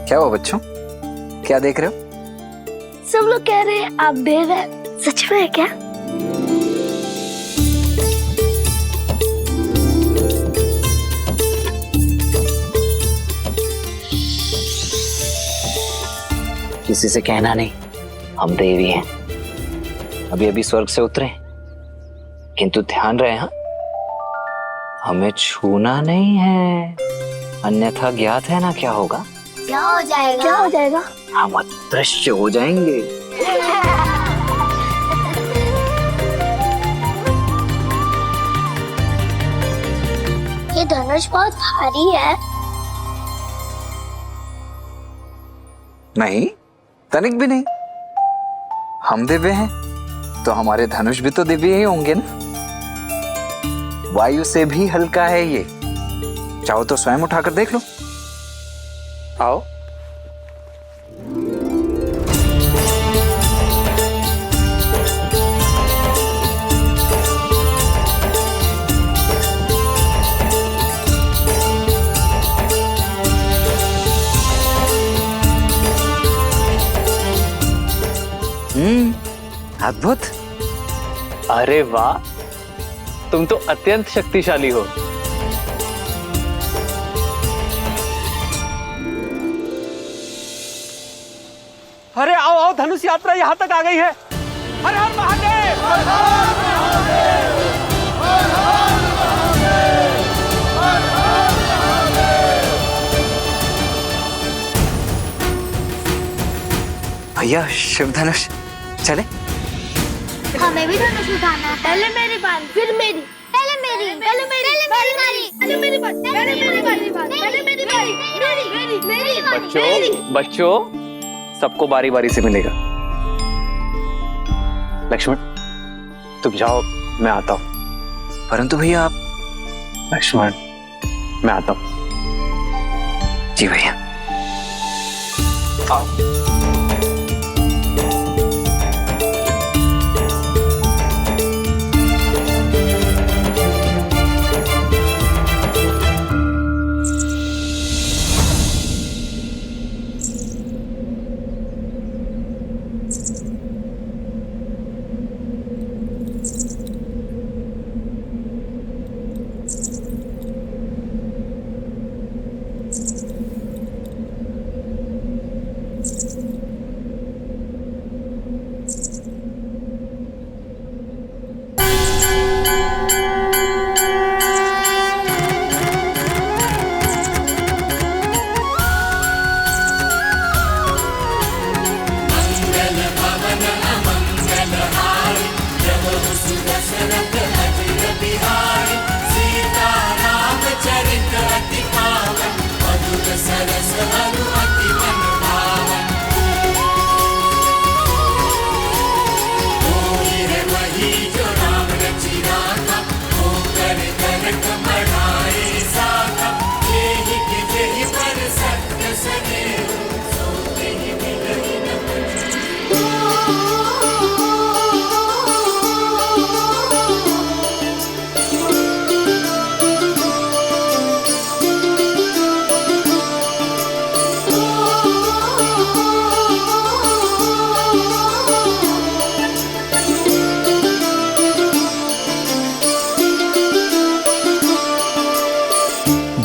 क्या हुआ बच्चों, क्या देख रहे हो? सब लोग कह रहे हैं आप देव हैं, सच में है क्या? किसी से कहना नहीं, हम देवी हैं। अभी अभी स्वर्ग से उतरे, किंतु ध्यान रहे हाँ, हमें छूना नहीं है, अन्यथा ज्ञात है ना क्या होगा। क्या हो जाएगा? क्या हो जाएगा? हम अदृश्य हो जाएंगे। ये धनुष बहुत भारी है। नहीं, तनिक भी नहीं। हम दिव्य हैं तो हमारे धनुष भी तो दिव्य ही होंगे ना। वायु से भी हल्का है ये, चाहो तो स्वयं उठाकर देख लो। आओ। अद्भुत। अरे वाह, तुम तो अत्यंत शक्तिशाली हो। अरे आओ आओ, धनुष यात्रा यहाँ तक आ गई है। हर हर महादेव, हर हर महादेव, हर हर महादेव, हर हर महादेव। भैया शिव धनुष चले। हमें भी धनुष उठाना है। पहले मेरी बात, फिर मेरी, पहले मेरी, पहले मेरी, पहले मेरी बात, पहले मेरी बात, पहले मेरी बारी, मेरी बच्चों बच्चों, सबको बारी बारी से मिलेगा। लक्ष्मण तुम जाओ, मैं आता हूं। परंतु भैया आप। लक्ष्मण मैं आता हूं। जी भैया। आओ।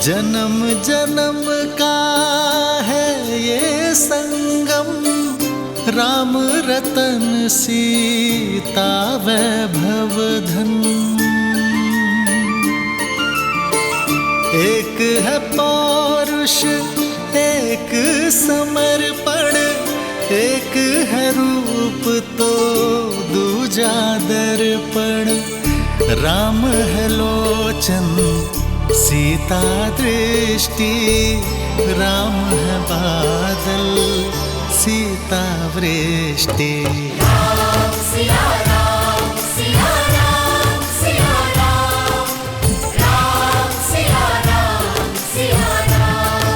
जन्म जन्म का है ये संगम, राम रतन सीता वैभव धन। एक है पौरुष, एक समर्पण, एक है रूप तो दूजा दर्पण। राम है लोचन, सीता दृष्टि, राम है बादल, सीता वृष्टि। राम सिया राम, सिया राम, सिया राम, राम सिया राम, सिया राम,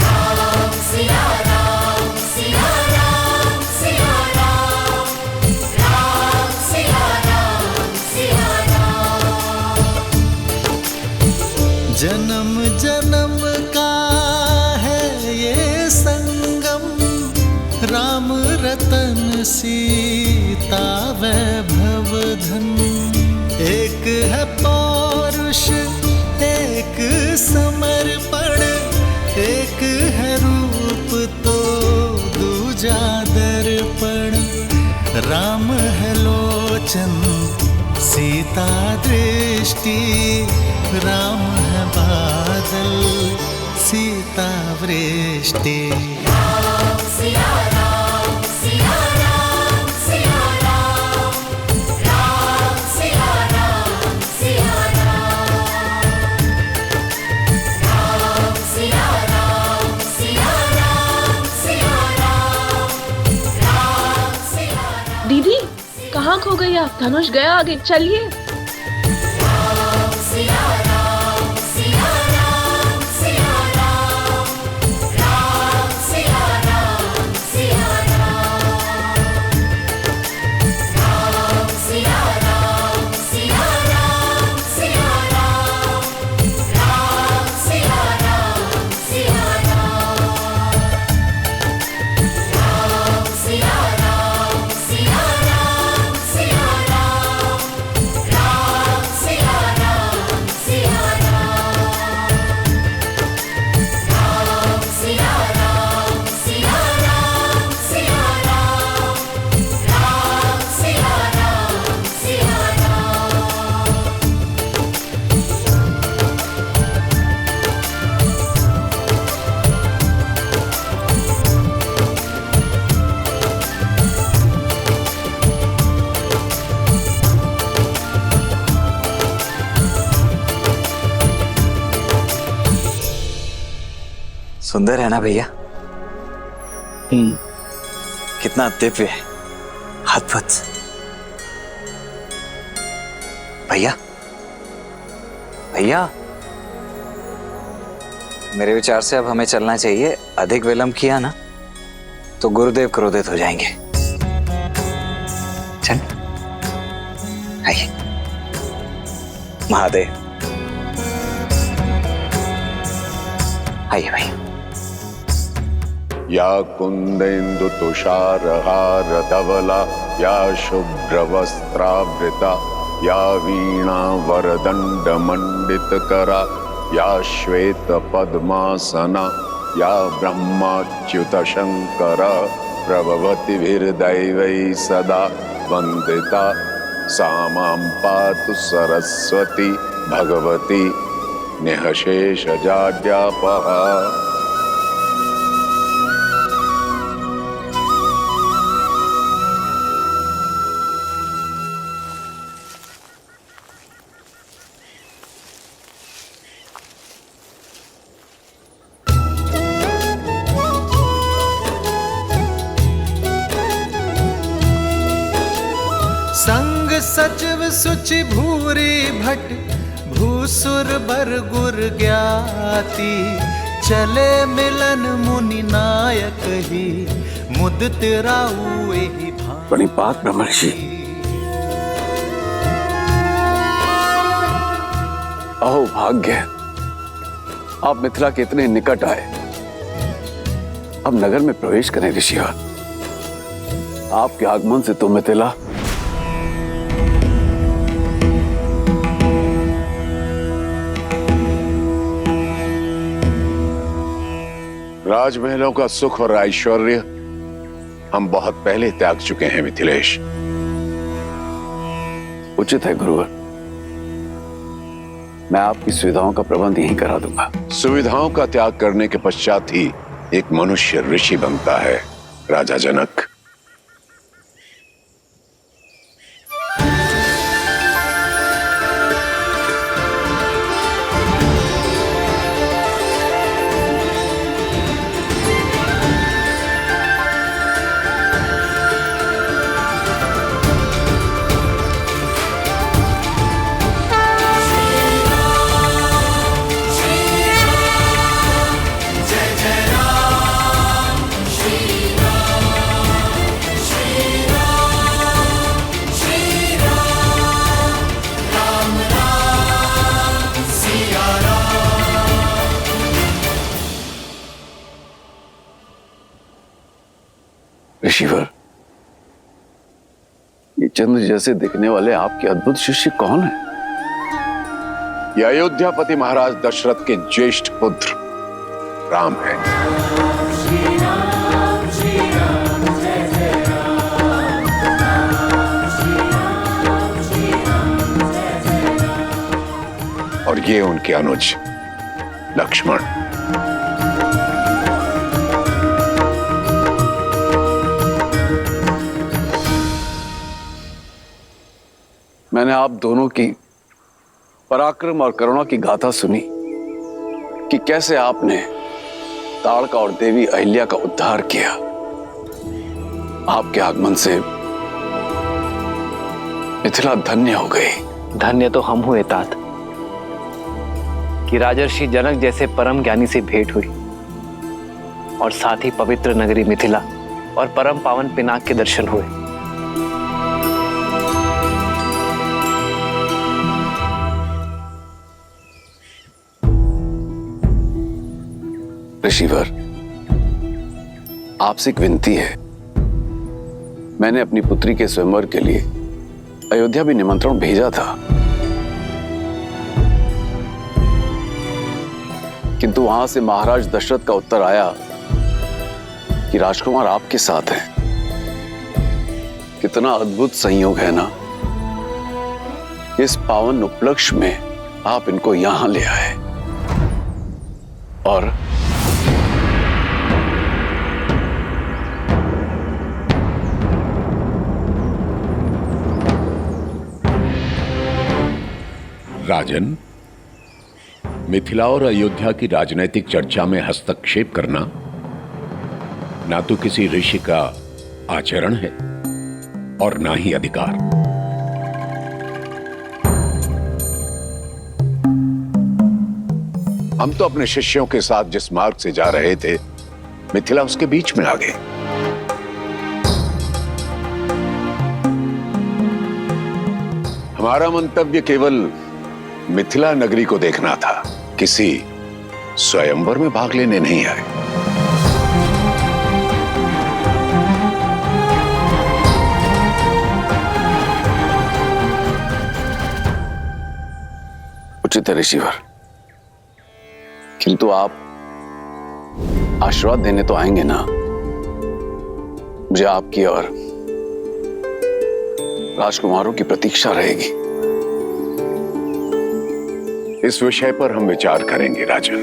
राम सिया राम, सिया राम, सिया राम, राम सिया राम, सिया राम। जन्म जन्म का सीता वैभव धन। एक है पौरुष एक समर्पण, एक है रूप तो दूजा दर्पण। राम है लोचन सीता दृष्टि, राम है बादल सीता वृष्टि। राम सिया राम सिया राम सिया राम, राम सिया राम सिया राम, राम सिया राम सिया राम सिया राम, राम सिया राम। दीदी कहाँ खो गई आप? धनुष गया आगे, चलिए। राम सिया राम सिया राम सिया राम, राम सिया राम सिया राम, राम सिया राम सिया राम सिया राम, राम सिया राम सिया राम, राम सिया राम सिया राम सिया राम, राम सिया राम सिया राम, राम सिया राम सिया राम सिया राम, राम सिया राम सिया राम। सुंदर है ना भैया? कितना दिव्य है, अद्भुत। भैया भैया, मेरे विचार से अब हमें चलना चाहिए। अधिक विलंब किया ना तो गुरुदेव क्रोधित हो जाएंगे। चल आइए। महादेव आइए भैया। या कुंदेन्दु तुषारहार धवला, या शुभ्रवस्त्रावृता, या वीणा वरदंड मंडितकरा, या श्वेत पद्मासना, या ब्रह्माच्युत शंकर प्रभवतिभिर्दैवै सदा वंदिता। सा मां पातु सरस्वती भगवती निःशेषजाड्यापहा। संग सचिव सुचि भूरी भट, भूसुर बर गुर ज्ञाति। चले मिलन मुनि नायक ही, मुदित राउ एहि भांति। प्रणिपात ब्रह्मर्षि। अहो भाग्य, आप मिथिला के इतने निकट आए। अब नगर में प्रवेश करें ऋषिवर। आपके आगमन से तो मिथिला राजमहलों का सुख और ऐश्वर्य हम बहुत पहले त्याग चुके हैं मिथिलेश। उचित है गुरुवर, मैं आपकी सुविधाओं का प्रबंध यहीं करा दूंगा। सुविधाओं का त्याग करने के पश्चात ही एक मनुष्य ऋषि बनता है राजा जनक। ऋषिवर, ये चंद्र जैसे दिखने वाले आपके अद्भुत शिष्य कौन है? ये अयोध्यापति महाराज दशरथ के ज्येष्ठ पुत्र राम है। और ये उनके अनुज लक्ष्मण। मैंने आप दोनों की पराक्रम और करुणा की गाथा सुनी कि कैसे आपने ताड़का और देवी अहिल्या का उद्धार किया। आपके आगमन से मिथिला धन्य हो गई। धन्य तो हम हुए तात कि राजर्षि जनक जैसे परम ज्ञानी से भेंट हुई और साथ ही पवित्र नगरी मिथिला और परम पावन पिनाक के दर्शन हुए। ऋषिवर, आपसे एक विनती है। मैंने अपनी पुत्री के स्वयंवर के लिए अयोध्या भी निमंत्रण भेजा था, किंतु वहां से महाराज दशरथ का उत्तर आया कि राजकुमार आपके साथ हैं। कितना अद्भुत संयोग है ना, इस पावन उपलक्ष्य में आप इनको यहां ले आए। और राजन, मिथिला और अयोध्या की राजनैतिक चर्चा में हस्तक्षेप करना ना तो किसी ऋषि का आचरण है और ना ही अधिकार। हम तो अपने शिष्यों के साथ जिस मार्ग से जा रहे थे, मिथिला उसके बीच में आ गई। हमारा मंतव्य केवल मिथिला नगरी को देखना था, किसी स्वयंवर में भाग लेने नहीं आए। उचित है ऋषिवर, किंतु आप आशीर्वाद देने तो आएंगे ना। मुझे आपकी और राजकुमारों की प्रतीक्षा रहेगी। इस विषय पर हम विचार करेंगे राजन।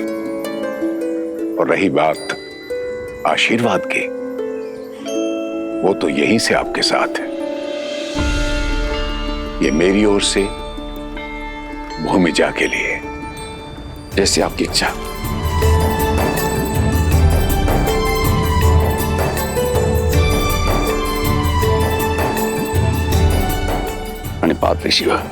और रही बात आशीर्वाद की, वो तो यहीं से आपके साथ है। ये मेरी ओर से भूमिजा के लिए। जैसी आपकी इच्छा। मणिपात ऋषिवर।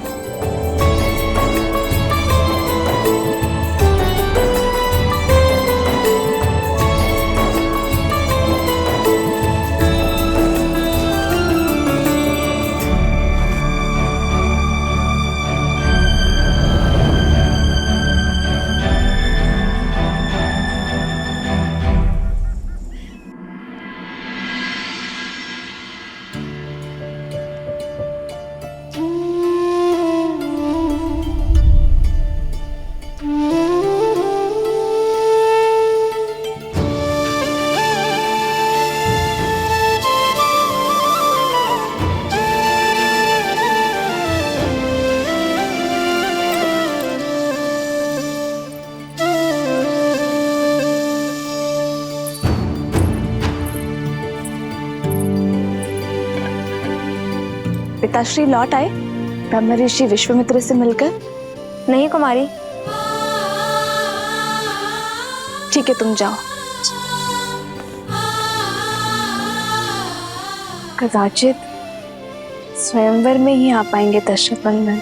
पिताश्री लौट आए ब्रह्म ऋषि विश्वामित्र से मिलकर? नहीं कुमारी। ठीक है, तुम जाओ। कदाचित स्वयंवर में ही आ पाएंगे दशरथ नंदन।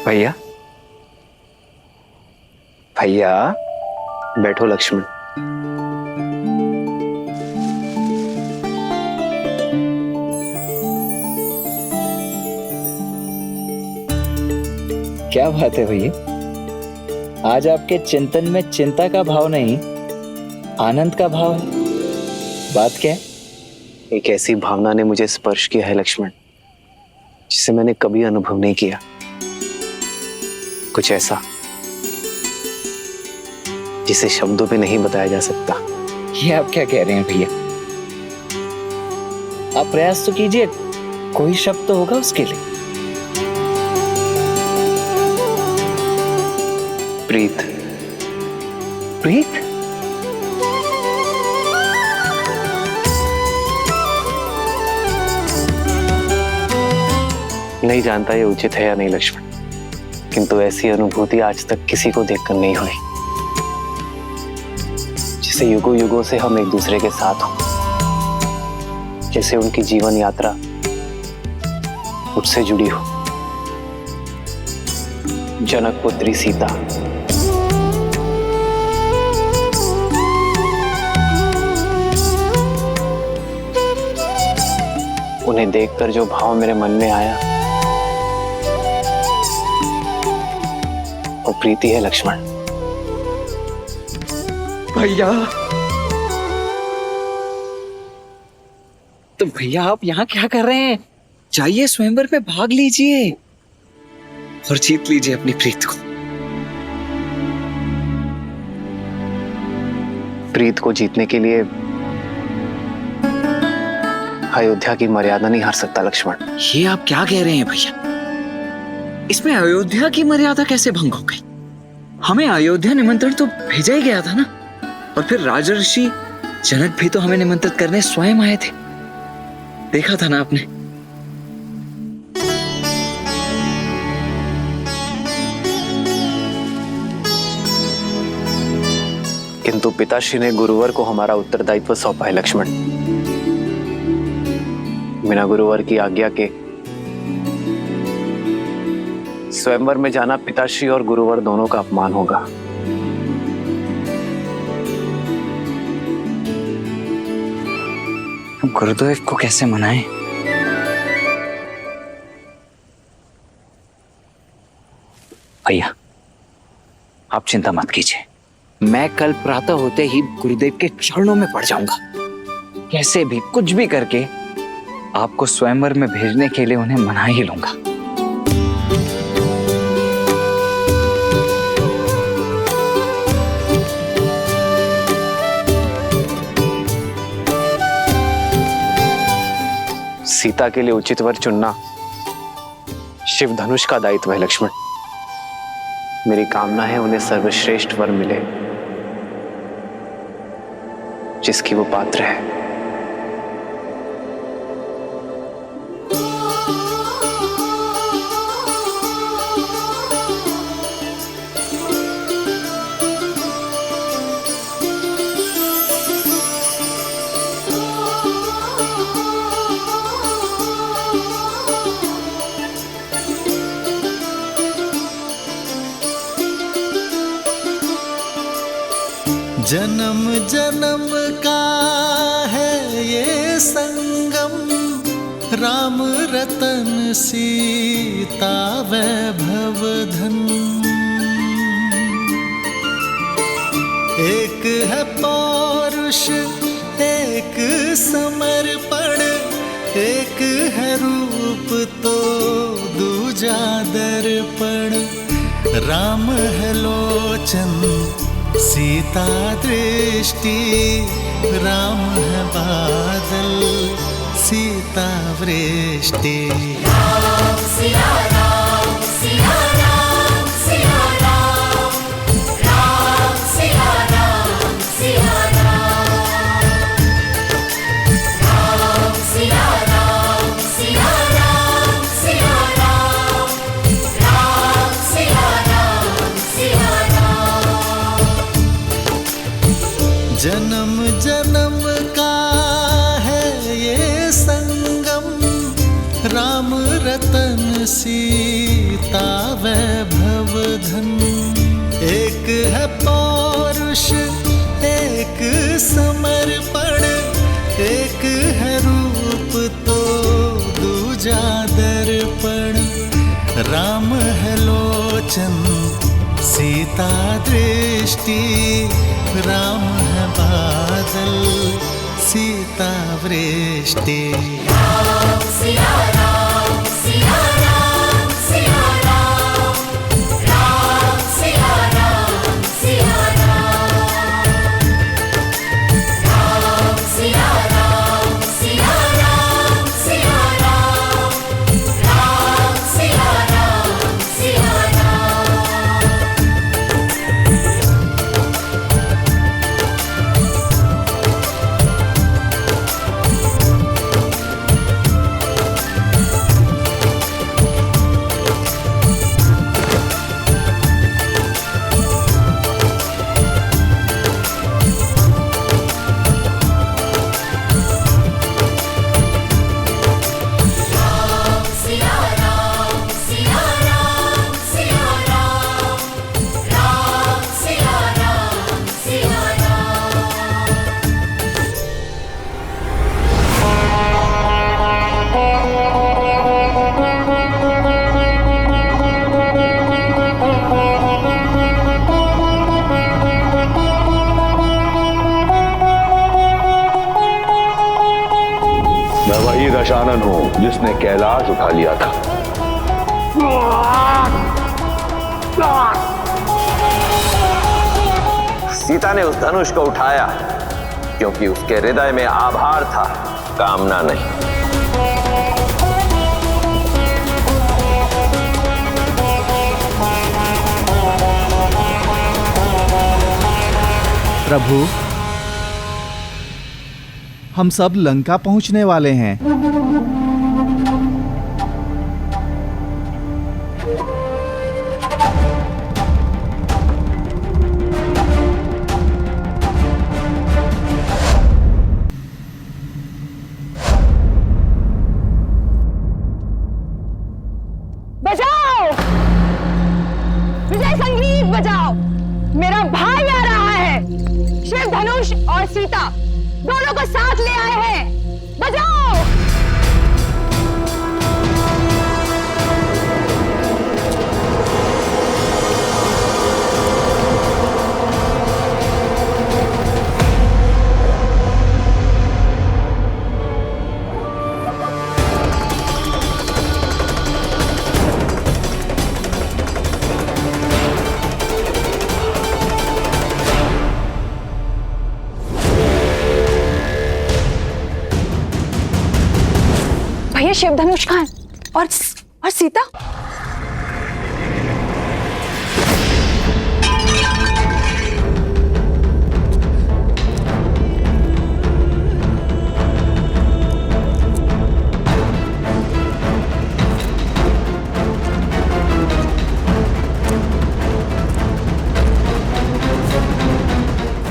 भैया भैया बैठो लक्ष्मण। क्या बात है भैया, आज आपके चिंतन में चिंता का भाव नहीं, आनंद का भाव है। बात क्या है? एक ऐसी भावना ने मुझे स्पर्श किया है लक्ष्मण, जिसे मैंने कभी अनुभव नहीं किया। कुछ ऐसा जिसे शब्दों पे नहीं बताया जा सकता। ये आप क्या कह रहे हैं भैया? आप प्रयास तो कीजिए, कोई शब्द तो होगा उसके लिए। प्रीत। प्रीत? नहीं जानता ये उचित है या नहीं लक्ष्मण, किंतु ऐसी अनुभूति आज तक किसी को देखकर नहीं हुई, जिसे युगों युगों से हम एक दूसरे के साथ हों, जैसे उनकी जीवन यात्रा मुझसे जुड़ी हो। जनक पुत्री सीता, उन्हें देखकर जो भाव मेरे मन में आया वो प्रीति है लक्ष्मण। भैया, तो भैया आप यहाँ क्या कर रहे हैं? जाइए स्वयंवर में भाग लीजिए और जीत लीजिए अपनी प्रीत को। प्रीत को जीतने के लिए अयोध्या की मर्यादा नहीं हार सकता लक्ष्मण। ये आप क्या कह रहे हैं भैया? इसमें अयोध्या की मर्यादा कैसे भंग हो गई? हमें अयोध्या निमंत्रण तो भेजा ही गया था ना, और फिर राजर्षि जनक भी तो हमें निमंत्रित करने स्वयं आए थे, देखा था ना आपने। किंतु पिताश्री ने गुरुवर को हमारा उत्तरदायित्व सौंपा है लक्ष्मण। बिना गुरुवर की आज्ञा के स्वयंवर में जाना पिताश्री और गुरुवर दोनों का अपमान होगा। गुरुदेव को कैसे मनाएं? भैया आप चिंता मत कीजिए, मैं कल प्रातः होते ही गुरुदेव के चरणों में पड़ जाऊंगा। कैसे भी कुछ भी करके आपको स्वयंवर में भेजने के लिए उन्हें मना ही लूंगा। सीता के लिए उचित वर चुनना शिव धनुष का दायित्व है लक्ष्मण। मेरी कामना है उन्हें सर्वश्रेष्ठ वर मिले, जिसकी वो पात्र है। जन्म जन्म का है ये संगम, राम रतन सीता वैभव धन। एक है पौरुष एक समर्पण, एक है रूप तो दूजा दर्पण। राम है लोचन सीता दृष्टि, राम है बादल सीता वृष्टि। राम सिया राम सिया राम सिया राम, राम सिया राम सिया राम, राम सिया राम सिया राम सिया राम, राम सिया राम सिया राम। जन्म जन्म का है ये संगम, राम रतन सीता वैभव धन। एक है पौरुष एक समर्पण, एक है रूप तो दूजा दर्पण। राम है लोचन सीता दृष्टि, राम है बादल सीता वृष्टि। राम सिया राम सिया राम सिया राम, राम सिया राम सिया राम, राम सिया राम सिया राम सिया राम, राम सिया राम सिया राम। मैं वही दशानन हूं जिसने कैलाश उठा लिया था। सीता ने उस धनुष को उठाया क्योंकि उसके हृदय में आभार था, कामना नहीं। प्रभु, हम सब लंका पहुंचने वाले हैं। बजाओ, विजय संगीत बजाओ, मेरा भाई आ रहा है। शिव धनुष और सीता दोनों को साथ ले आए हैं, बजाओ। भैया शिव धनुष कहाँ है? और सीता?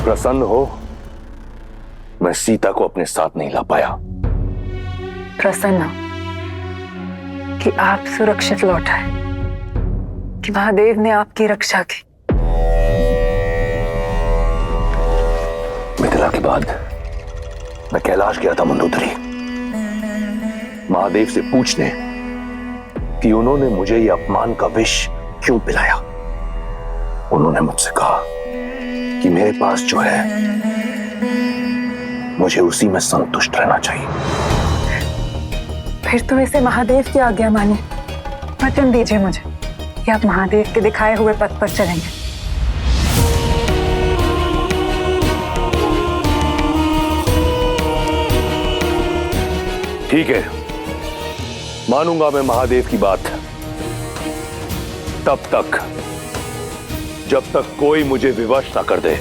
प्रसन्न हो, मैं सीता को अपने साथ नहीं ला पाया। प्रसन्न कि आप सुरक्षित लौट आए, कि महादेव ने आपकी रक्षा की। मिथिला के बाद मैं कैलाश गया था मंदोदरी, महादेव से पूछने कि उन्होंने मुझे ये अपमान का विष क्यों पिलाया। उन्होंने मुझसे कहा कि मेरे पास जो है मुझे उसी में संतुष्ट रहना चाहिए। फिर तो इसे महादेव की आज्ञा मानिए। वचन दीजिए मुझे कि आप महादेव के दिखाए हुए पथ पर चलेंगे। ठीक है, मानूंगा मैं महादेव की बात, तब तक जब तक कोई मुझे विवश ना कर दे।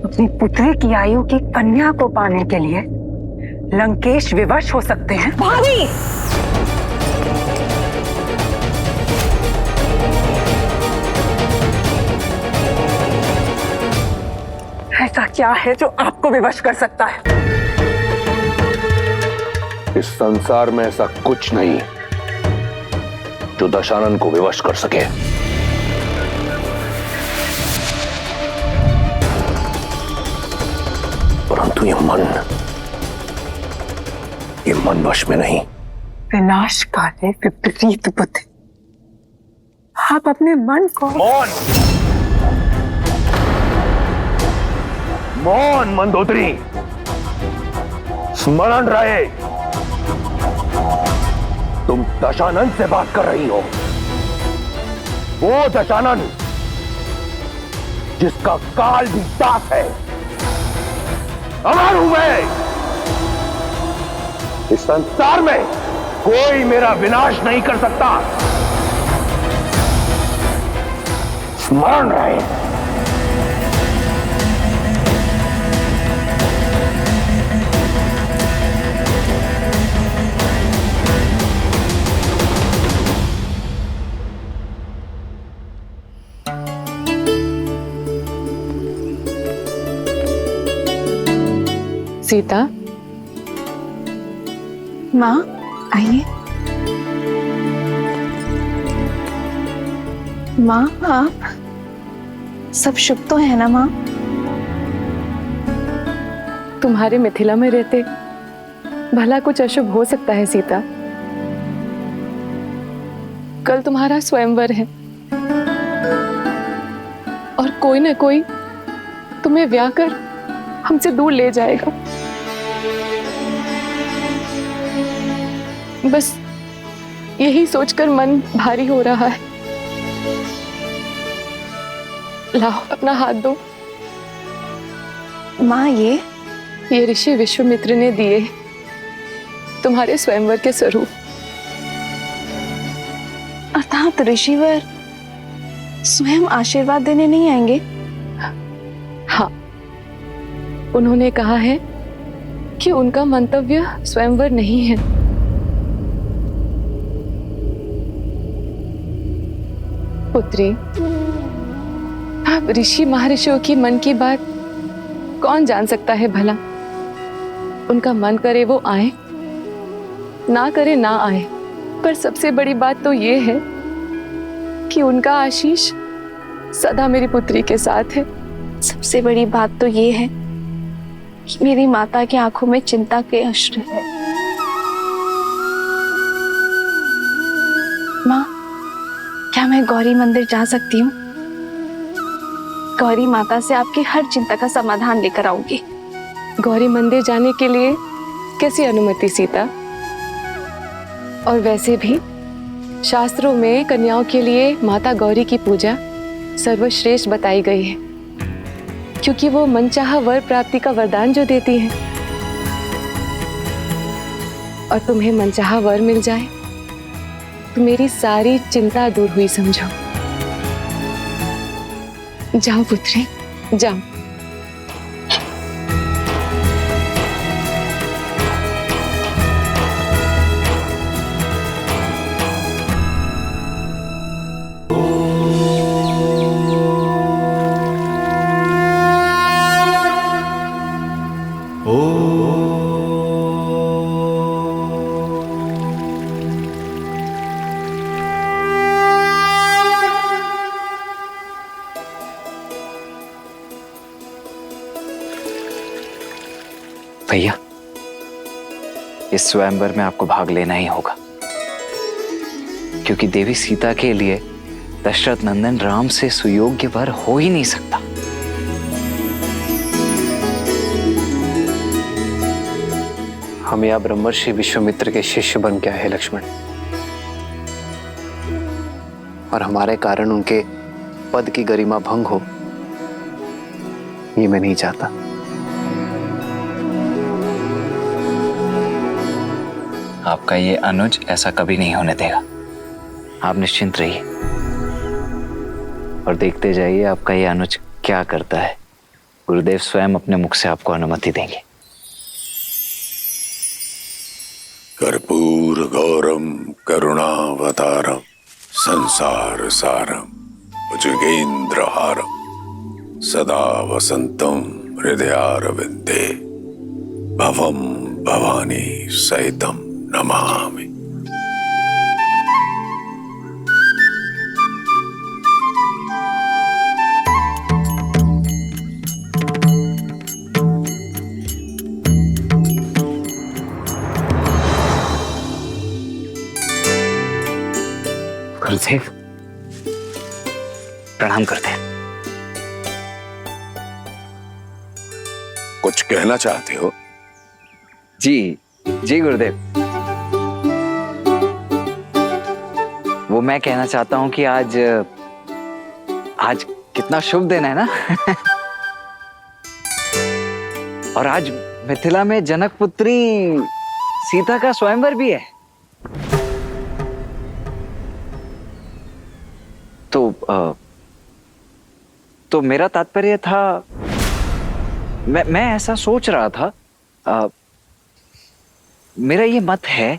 अपनी पुत्री की आयु की कन्या को पाने के लिए लंकेश विवश हो सकते हैं। भाभी! ऐसा क्या है जो आपको विवश कर सकता है? इस संसार में ऐसा कुछ नहीं जो दशानन को विवश कर सके। परंतु ये मन वश में नहीं। विनाशकारी विपरीत बुद्धि, आप अपने मन को मौन मंदोदरी, स्मरण रहे तुम दशानन से बात कर रही हो। वो दशानन जिसका काल भी दास है। अमर हूं मैं। इस संसार में कोई मेरा विनाश नहीं कर सकता। स्मरण रहे। सीता, माँ आइए। माँ आप सब शुभ तो है ना माँ? तुम्हारे मिथिला में रहते भला कुछ अशुभ हो सकता है सीता? कल तुम्हारा स्वयंवर है और कोई न कोई तुम्हें ब्याह कर हमसे दूर ले जाएगा। बस यही सोचकर मन भारी हो रहा है। लाओ अपना हाथ दो। माँ ये ऋषि विश्वामित्र ने दिए तुम्हारे स्वयंवर के स्वरूप। अर्थात ऋषिवर स्वयं आशीर्वाद देने नहीं आएंगे? हाँ, उन्होंने कहा है कि उनका मंतव्य स्वयंवर नहीं है। पुत्री, अब ऋषि महर्षियों की मन की बात कौन जान सकता है भला? उनका मन करे वो आए, ना करे ना आए, पर सबसे बड़ी बात तो ये है कि उनका आशीष सदा मेरी पुत्री के साथ है। सबसे बड़ी बात तो ये है कि मेरी माता की आंखों में चिंता के अश्रु है। माँ, क्या मैं गौरी मंदिर जा सकती हूँ? गौरी माता से आपकी हर चिंता का समाधान लेकर आऊंगी। गौरी मंदिर जाने के लिए कैसी अनुमति सीता? और वैसे भी शास्त्रों में कन्याओं के लिए माता गौरी की पूजा सर्वश्रेष्ठ बताई गई है, क्योंकि वो मनचाहा वर प्राप्ति का वरदान जो देती है। और तुम्हें मनचाहा वर मिल जाए तो मेरी सारी चिंता दूर हुई समझो। जाओ पुत्री, जाओ। भैया, इस स्वयंवर में आपको भाग लेना ही होगा, क्योंकि देवी सीता के लिए दशरथ नंदन राम से सुयोग्य वर हो ही नहीं सकता। हम या ब्रह्मर्षि विश्वामित्र के शिष्य बन के आए हैं लक्ष्मण, और हमारे कारण उनके पद की गरिमा भंग हो, ये मैं नहीं चाहता। आपका ये अनुज ऐसा कभी नहीं होने देगा। आप निश्चिंत रहिए और देखते जाइए आपका ये अनुज क्या करता है। गुरुदेव स्वयं अपने मुख से आपको अनुमति देंगे। कर्पूर गौरम करुणावतारम संसार सारम भुजगेन्द्रहारम सदा वसंतम हृदयारविंदे भवम भवानी सहितम नमामि। गुरुदेव प्रणाम करते हैं। कुछ कहना चाहते हो? जी जी गुरुदेव, वो मैं कहना चाहता हूं कि आज कितना शुभ दिन है ना। और आज मिथिला में जनक पुत्री सीता का स्वयंवर भी है। तो मेरा तात्पर्य था, मैं ऐसा सोच रहा था, मेरा ये मत है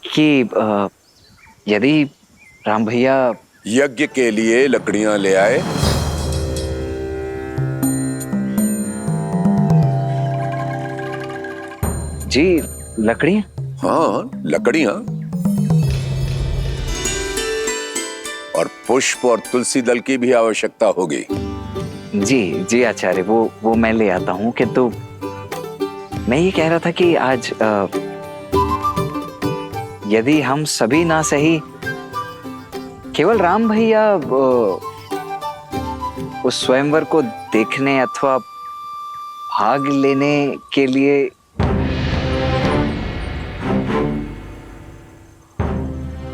कि यदि राम भैया यज्ञ के लिए लकड़ियां ले आए। जी लकड़ियां? हाँ, लकड़ियां और पुष्प और तुलसी दल की भी आवश्यकता होगी। जी जी आचार्य, वो मैं ले आता हूँ। किंतु मैं ये कह रहा था कि आज यदि हम सभी ना सही, केवल राम भैया उस स्वयंवर को देखने अथवा भाग लेने के लिए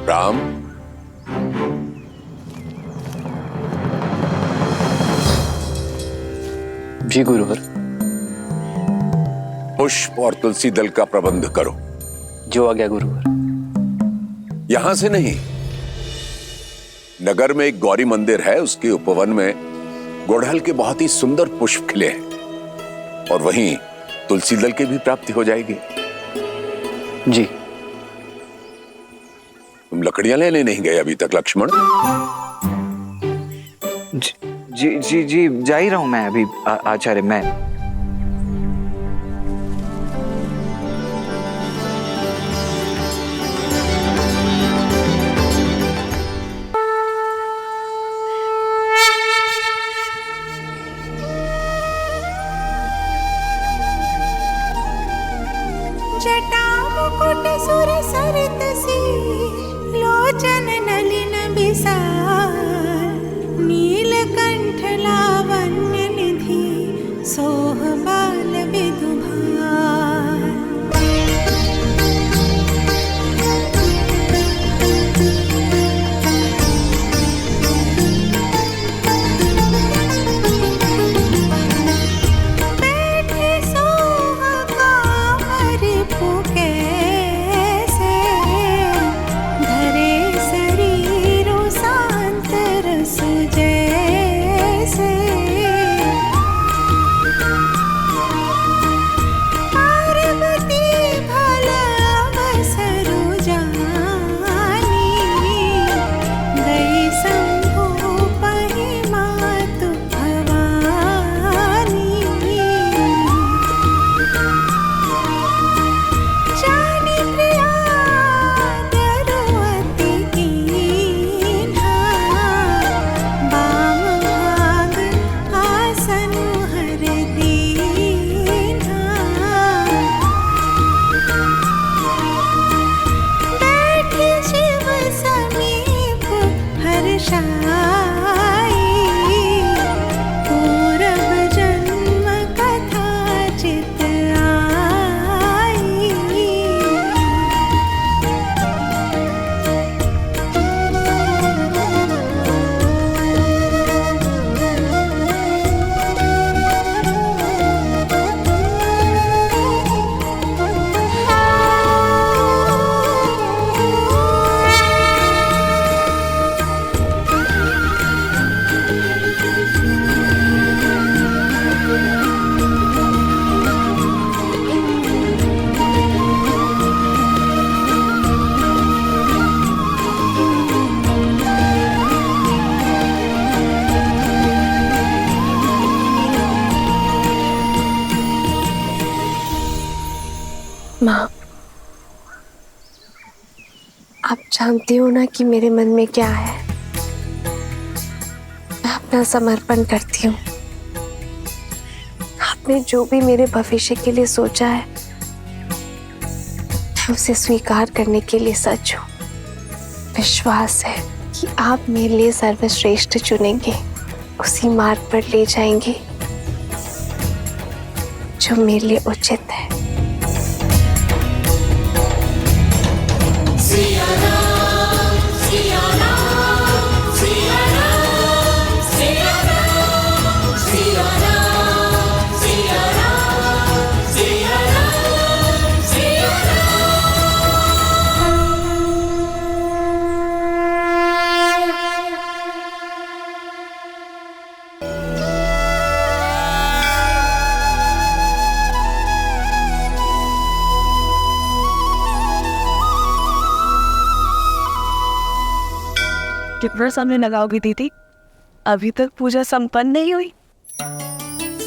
राम, जी गुरुवर। पुष्प और तुलसी दल का प्रबंध करो। जो आ गया गुरुवर। यहां से नहीं, नगर में एक गौरी मंदिर है, उसके उपवन में गुड़हल के बहुत ही सुंदर पुष्प खिले हैं और वहीं तुलसी दल की भी प्राप्ति हो जाएगी। जी। तुम लकड़ियां लेने नहीं गए अभी तक लक्ष्मण? जी जी जी जा ही रहा हूं मैं अभी आचार्य। मैं जटा मुकुट सुर सरित सी लोचन नलिन बिसार नीलकंठ लावण्य निधि सोह बाल विदुभार। बैठे सोह कामर पुकैसे धरे शरीरो शांत रस जैसे। पार्वती भल अवसरु जानी गई शंभु पहि मातु भवानी। जानी प्रिया दरुअति कीन्हा बाम भाग आसन हर दीन्हा। बैठी शिव समीप हर्षाई पूरब जन्म कथा चित आई। माँ, जानती हूँ ना कि मेरे मन में क्या है। मैं अपना समर्पण करती हूँ। आपने जो भी मेरे भविष्य के लिए सोचा है, मैं उसे स्वीकार करने के लिए सच हूँ। विश्वास है कि आप मेरे लिए सर्वश्रेष्ठ चुनेंगे, उसी मार्ग पर ले जाएंगे जो मेरे लिए उचित है। कितना समय लगाओगी दीदी? अभी तक पूजा संपन्न नहीं हुई।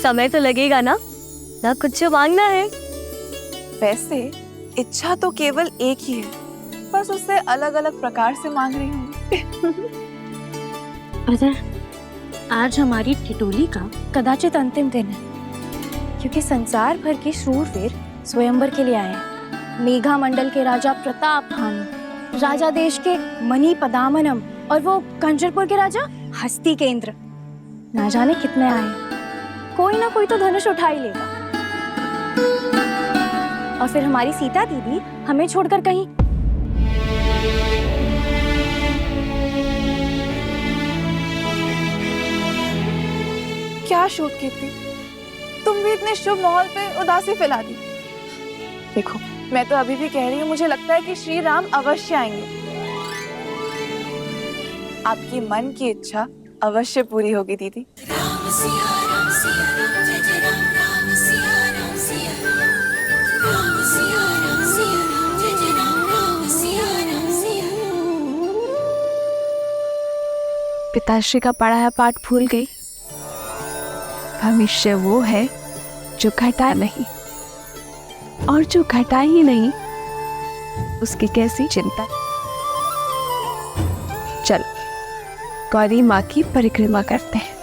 समय तो लगेगा ना कुछ मांगना है। वैसे इच्छा तो केवल एक ही है, बस उससे अलग अलग प्रकार से मांग रही हूँ। अगर आज हमारी ठिठोली का कदाचित अंतिम दिन है, क्योंकि संसार भर के शूरवीर स्वयंवर के लिए आए हैं। मेघा मंडल के राजा प्रताप भानु, राजा देश के मणि पदामनम और वो कंजरपुर के राजा हस्ती केंद्र, ना जाने कितने आए। कोई ना कोई तो धनुष उठा ही लेगा। और फिर हमारी सीता दीदी हमें छोड़कर कहीं। क्या शूट कीर्ति, तुम भी इतने शुभ माहौल पे उदासी फैला दी। देखो, मैं तो अभी भी कह रही हूँ, मुझे लगता है कि श्री राम अवश्य आएंगे। आपकी मन की इच्छा अवश्य पूरी होगी दीदी। पिताश्री का पढ़ाया पाठ भूल गई। भविष्य वो है जो घटा नहीं, और जो घटा ही नहीं उसकी कैसी चिंता। चलो गौरी माँ की परिक्रमा करते हैं।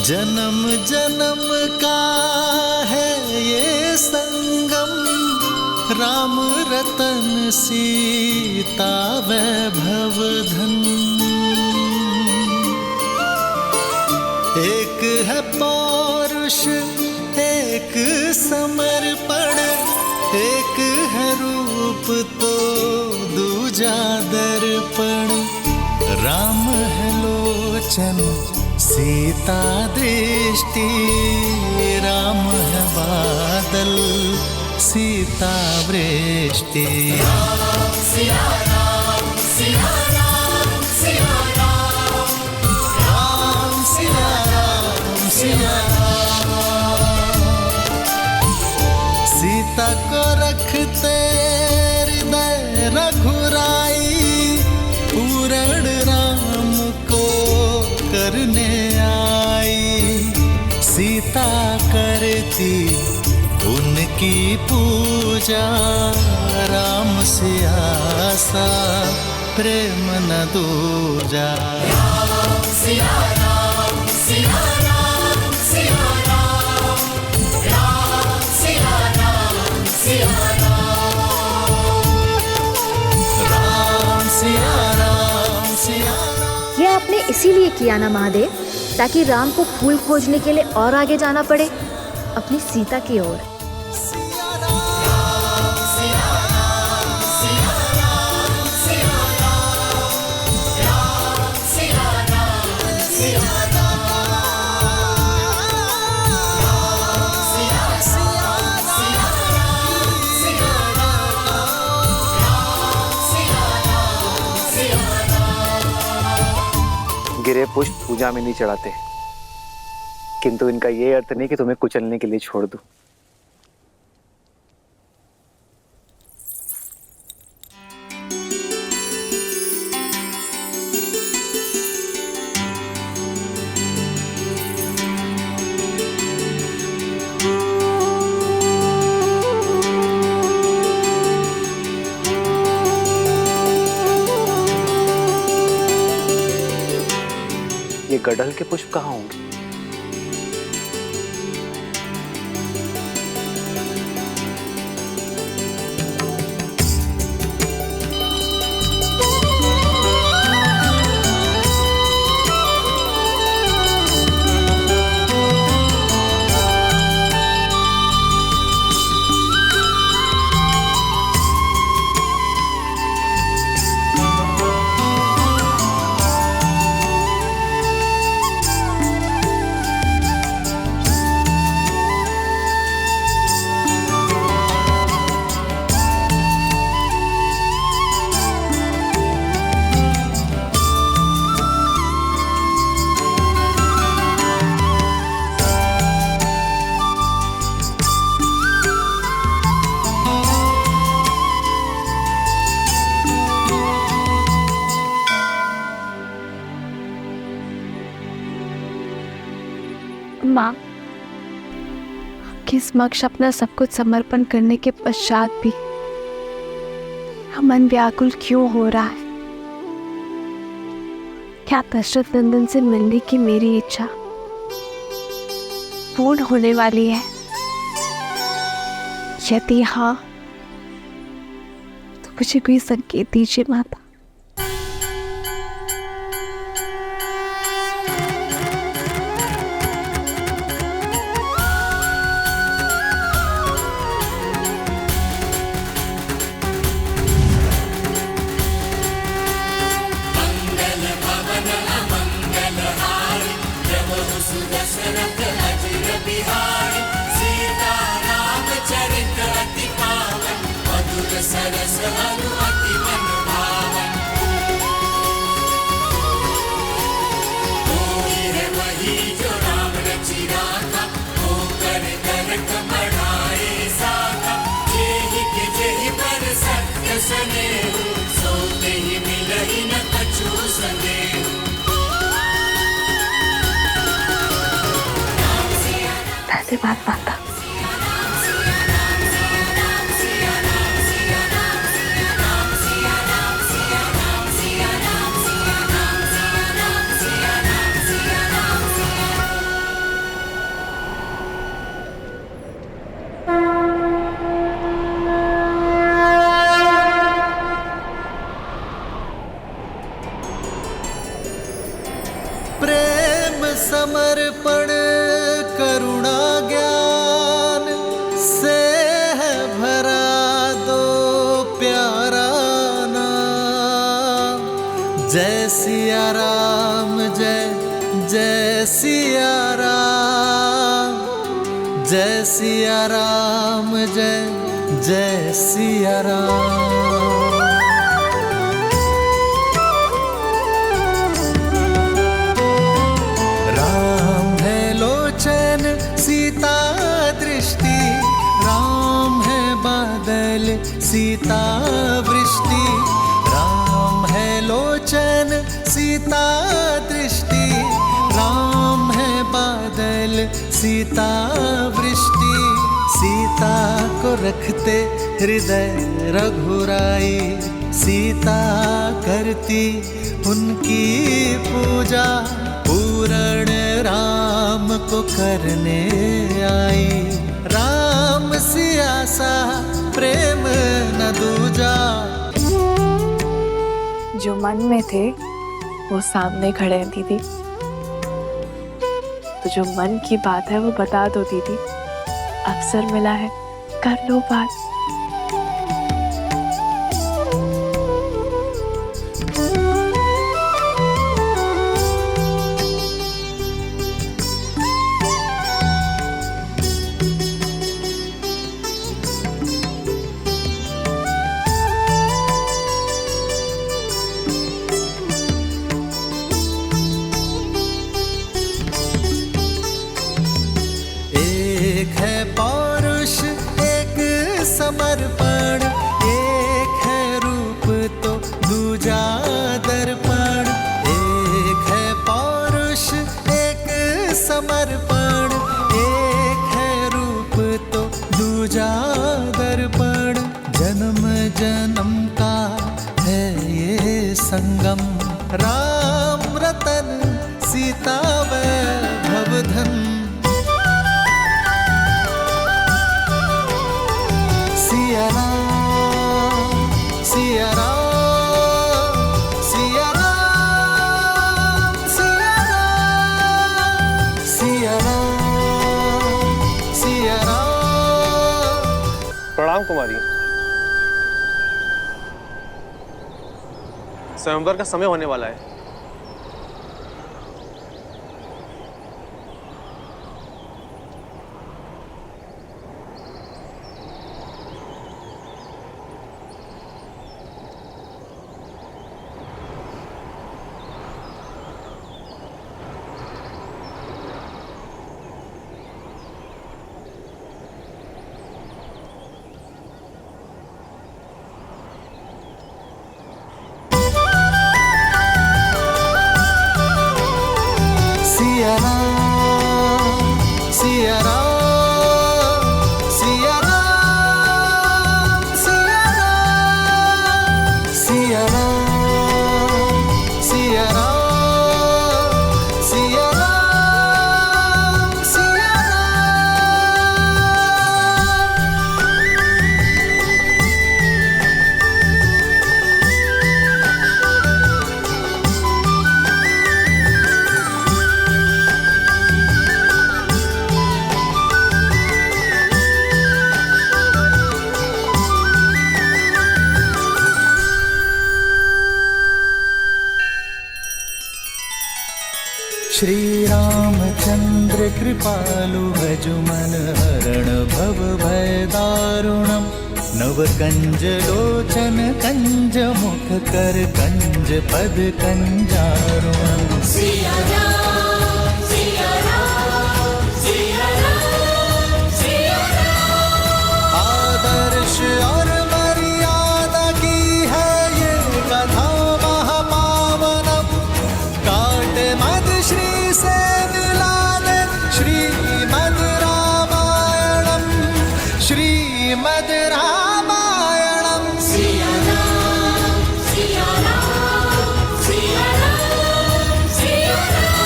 जन्म जन्म का है ये संगम, राम रतन सीता वैभव धन। एक है पौरुष एक समर्पण, एक है रूप तो दूजा दर्पण। राम है लोचन सीता दृष्टि, राम है बादल सीता वृष्टि। राम सिया राम सिया राम सिया राम, राम सिया राम सिया राम। सीता को रखते हृदय रघुराई, पूर्ण राम को करने आई। सीता करती उनकी पूजा, राम से आसा प्रेम न दूजा। राम सिया राम सिया राम सिया राम, राम सिया राम सिया राम, राम सिया राम सिया राम। ये आपने इसीलिए किया ना महादेव, ताकि राम को फूल खोजने के लिए और आगे जाना पड़े अपनी सीता की ओर। सिया राम सिया राम सिया राम सिया राम। गिरे पुष्प पूजा में नहीं चढ़ाते, किंतु इनका ये अर्थ नहीं कि तुम्हें कुचलने के लिए छोड़ दूं। ये गड़ल के पुष्प कहाँ होंगे? माँ, आपके समक्ष अपना सब कुछ समर्पण करने के पश्चात भी मन व्याकुल क्यों हो रहा है? क्या दशरथ नंदन से मिलने की मेरी इच्छा पूर्ण होने वाली है? यदि हाँ, तो मुझे कोई संकेत दीजिए माता। धन्यवाद माता। प्रेम समर्पण करुणा ज्ञान से है भरा दो प्यारा नाम। जय सिया राम, जय जय सिया राम, जय सिया राम, जय जय सिया राम। सीता दृष्टि, राम है बादल सीता वृष्टि। राम है लोचन सीता दृष्टि, राम है बादल सीता वृष्टि। सीता को रखते हृदय रघुराई, सीता करती उनकी पूजा। पूर्ण राम को करने आई, राम सिया सा प्रेम न दूजा। जो मन में थे वो सामने खड़े हैं दीदी, तो जो मन की बात है वो बता दो दीदी। अवसर मिला है, कर लो बात। सूजा दर्पण जन्म जन्म का है ये संगम। राम रतन सीता वैभव धन, सिया राम सिया राम सिया राम सिया राम सिया राम सिया राम। प्रणाम कुमारी। स्वयंवर का समय होने वाला है। सिया राम सिया राम सिया राम सिया राम सिया राम सिया राम सिया राम सिया श्री रामचंद्र कृपालु भजु मन हरण भव भय दारुणम। नव कंज लोचन कंज मुख कर कंज पद कंजारुणम। सिया राम सिया राम सिया राम सिया राम। आदर्श और मर्यादा की है ये कथा महापावनम। काट मद श्री से मिला दे श्रीमद् रामायणम श्रीमद् रामायणम। सिया राम सिया राम सिया राम सिया राम।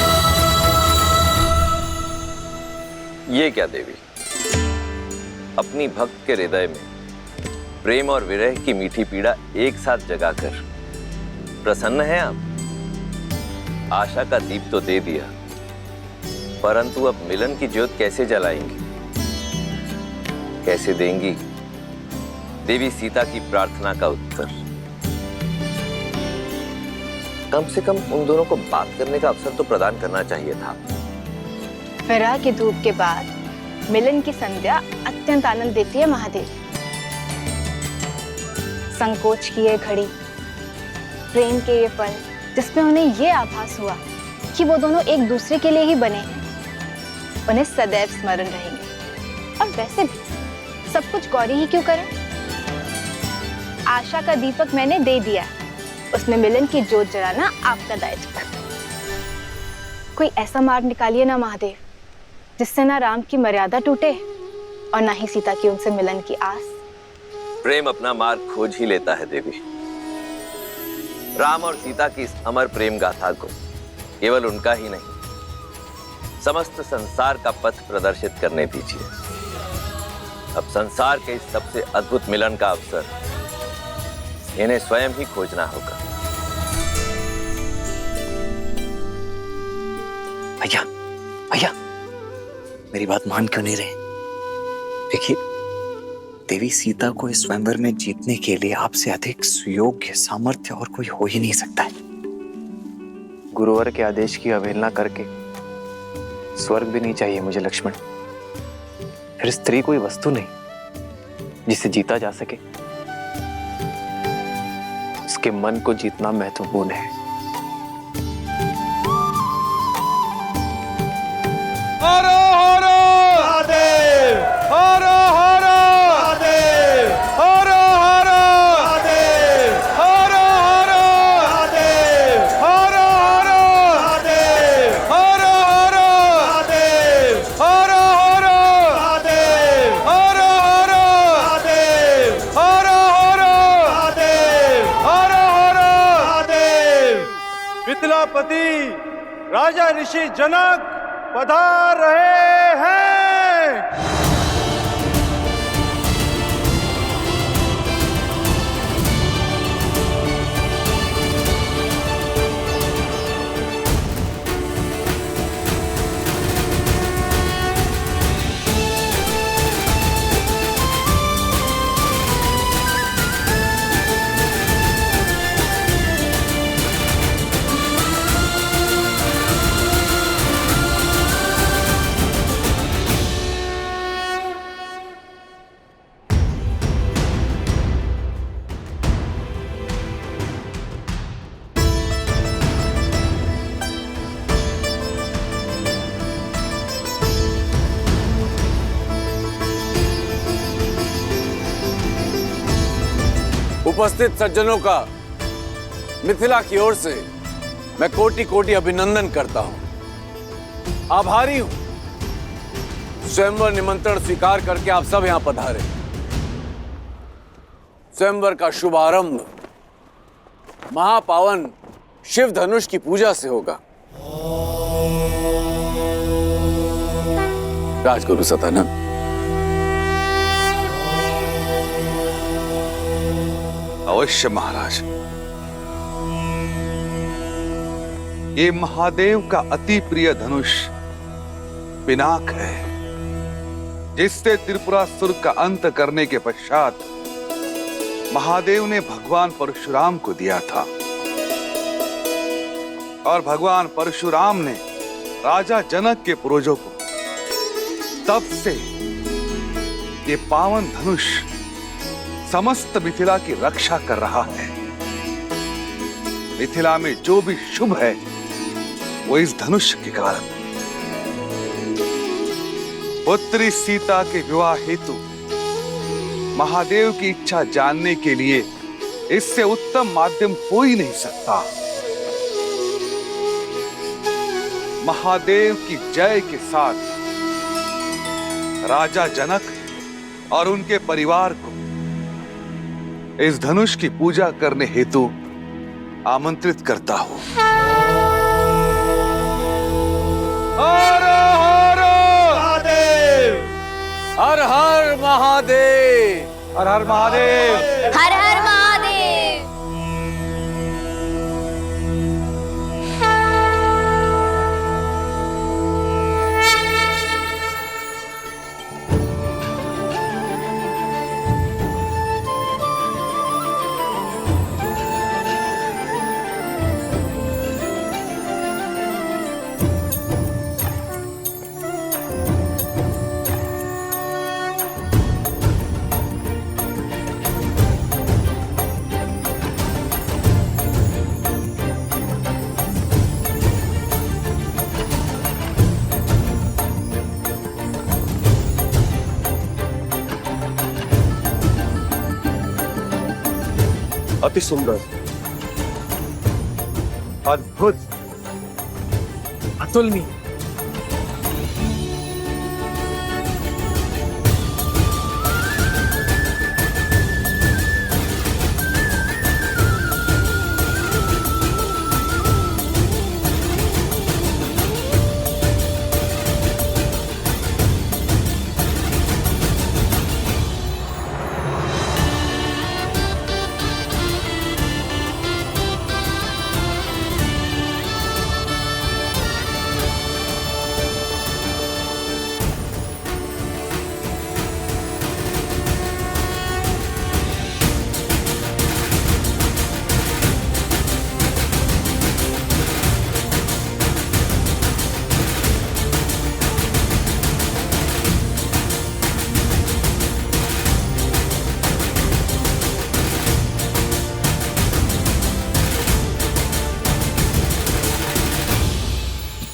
ये क्या देवी, अपनी भक्त के हृदय में प्रेम और विरह की मीठी पीड़ा एक साथ जगाकर प्रसन्न है आप? आशा का दीप तो दे दिया, परंतु अब मिलन की ज्योत कैसे जलाएंगी, कैसे देंगी देवी सीता की प्रार्थना का उत्तर? कम से कम उन दोनों को बात करने का अवसर तो प्रदान करना चाहिए था। विरह की धूप के बाद मिलन की संध्या अत्यंत आनंद देती है महादेव। संकोच की ये घड़ी, प्रेम के ये पल जिसमें उन्हें ये आभास हुआ कि वो दोनों एक दूसरे के लिए ही बने हैं, उन्हें सदैव स्मरण रहेंगे। और वैसे भी सब कुछ गौरी ही क्यों करे? आशा का दीपक मैंने दे दिया, उसमें मिलन की ज्योत जलाना आपका दायित्व। कोई ऐसा मार्ग निकालिए ना महादेव, जिससे ना राम की मर्यादा टूटे और ना ही सीता की उनसे मिलन की आस। प्रेम अपना मार्ग खोज ही लेता है देवी। राम और सीता की इस अमर प्रेम गाथा को केवल उनका ही नहीं, समस्त संसार का पथ प्रदर्शित करने दीजिए। अब संसार के इस सबसे अद्भुत मिलन का अवसर इन्हें स्वयं ही खोजना होगा। भैया भैया, मेरी बात मान क्यों नहीं रहे? देखिए, देवी सीता को इस स्वयंवर में जीतने के लिए आपसे अधिक सुयोग्य सामर्थ्य और कोई हो ही नहीं सकता है। गुरुवर के आदेश की अवहेलना करके स्वर्ग भी नहीं चाहिए मुझे लक्ष्मण। फिर स्त्री कोई वस्तु नहीं जिसे जीता जा सके, उसके मन को जीतना महत्वपूर्ण है। हरो हरो महादेव, हरो हरो महादेव, हरो हरो महादेव, हरो हरो महादेव, हरो हरो महादेव, हरो हरो महादेव, हरो हरो महादेव, हरो हरो सेनापति राजा ऋषि जनक पधार रहे हैं। उपस्थित सज्जनों का मिथिला की ओर से मैं कोटि कोटि अभिनंदन करता हूं। आभारी हूं स्वयंवर निमंत्रण स्वीकार करके आप सब यहां पधारे। स्वयंवर का शुभारंभ महापावन शिव धनुष की पूजा से होगा। राजगुरु सतानंद, अवश्य महाराज। ये महादेव का अति प्रिय धनुष पिनाक है, जिससे त्रिपुरासुर का अंत करने के पश्चात महादेव ने भगवान परशुराम को दिया था और भगवान परशुराम ने राजा जनक के पूर्वजों को। तब से ये पावन धनुष समस्त मिथिला की रक्षा कर रहा है। मिथिला में जो भी शुभ है वो इस धनुष के कारण। पुत्री सीता के विवाह हेतु महादेव की इच्छा जानने के लिए इससे उत्तम माध्यम हो ही नहीं सकता। महादेव की जय के साथ राजा जनक और उनके परिवार को इस धनुष की पूजा करने हेतु आमंत्रित करता हूं। हर हर महादेव, हर हर महादेव, हर हर महादेव, हर हर महादेव। अति सुंदर, अद्भुत, अतुलनीय।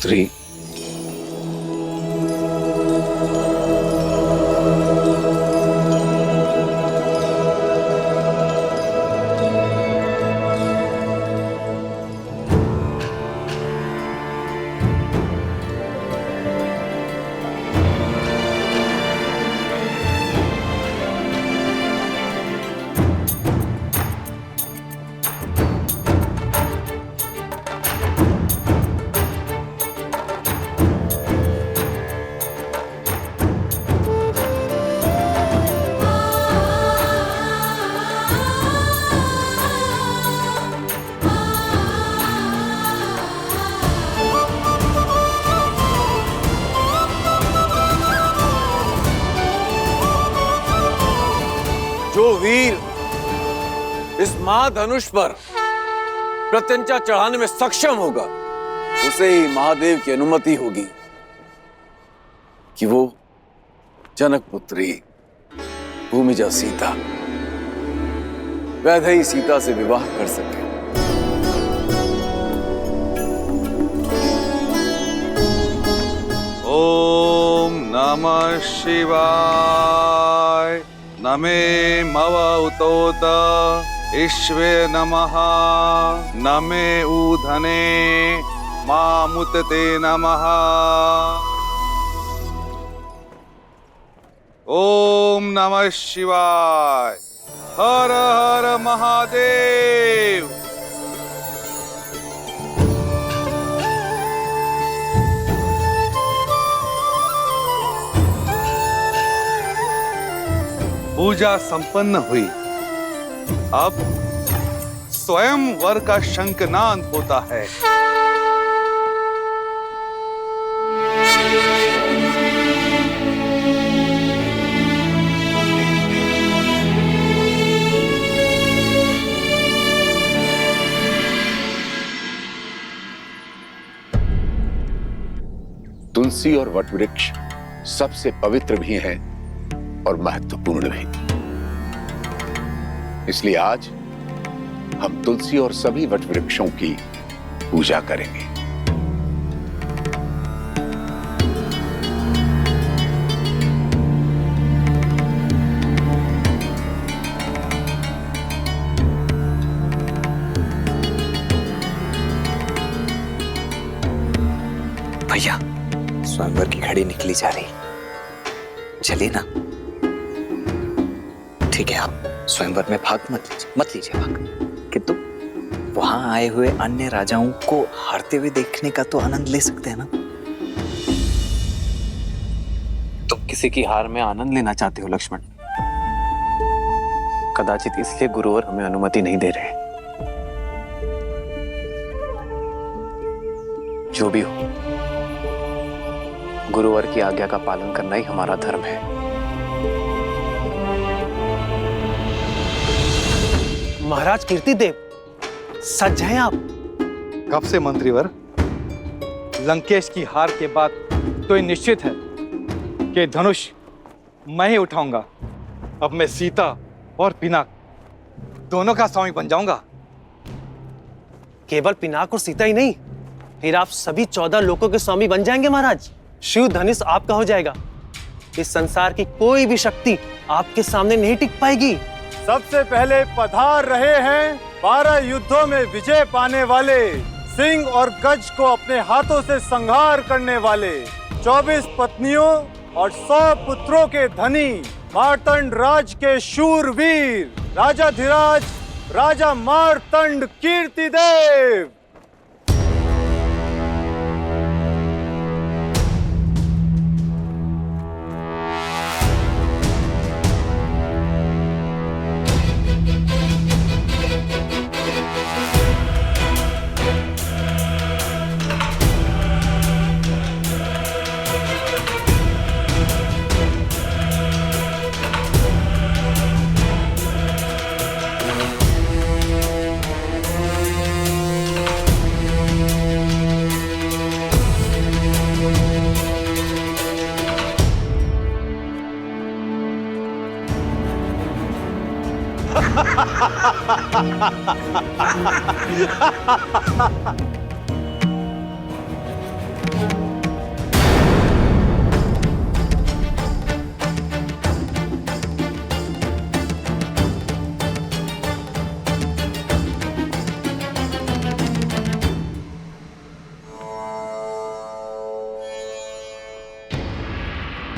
पुत्री, जो वीर इस महाधनुष पर प्रत्यंचा चढ़ाने में सक्षम होगा, उसे ही महादेव की अनुमति होगी कि वो जनक पुत्री भूमिजा सीता, वैदेही सीता से विवाह कर सके। ओम नमः शिवाय। नमे मव उतोत ईश्वे नमः। नमे ऊधने मामुतते नमः। ओम नमः शिवाय। हर हर महादेव। पूजा संपन्न हुई। अब स्वयं वर का शंखनाद होता है। तुलसी और वटवृक्ष सबसे पवित्र भी हैं और महत्वपूर्ण भी। इसलिए आज हम तुलसी और सभी वटवृक्षों की पूजा करेंगे। भैया, स्वयंवर की घड़ी निकली जा रही, चलिए ना। ठीक है, आप स्वयंवर में भाग मत लीजिए भाग, किंतु वहां आए हुए अन्य राजाओं को हारते हुए देखने का तो आनंद ले सकते हैं ना। तुम किसी की हार में आनंद लेना चाहते हो लक्ष्मण। कदाचित इसलिए गुरुवर हमें अनुमति नहीं दे रहे। जो भी हो, गुरुवर की आज्ञा का पालन करना ही हमारा धर्म है। महाराज कीर्तिदेव, सच हैं आप? कब से मंत्रीवर? लंकेश की हार के बाद तो ये निश्चित है कि धनुष मैं ही उठाऊंगा। अब मैं सीता और पिनाक दोनों का स्वामी बन जाऊंगा। केवल पिनाक और सीता ही नहीं, फिर आप सभी 14 लोकों के स्वामी बन जाएंगे महाराज। शिव धनुष आपका हो जाएगा। इस संसार की कोई भी शक्ति आपके सामने नहीं टिक पाएगी। सबसे पहले पधार रहे हैं 12 युद्धों में विजय पाने वाले, सिंह और गज को अपने हाथों से संहार करने वाले, 24 पत्नियों और 100 पुत्रों के धनी, मार्तंड राज के शूरवीर, राजाधिराज राजा मार्तंड कीर्तिदेव।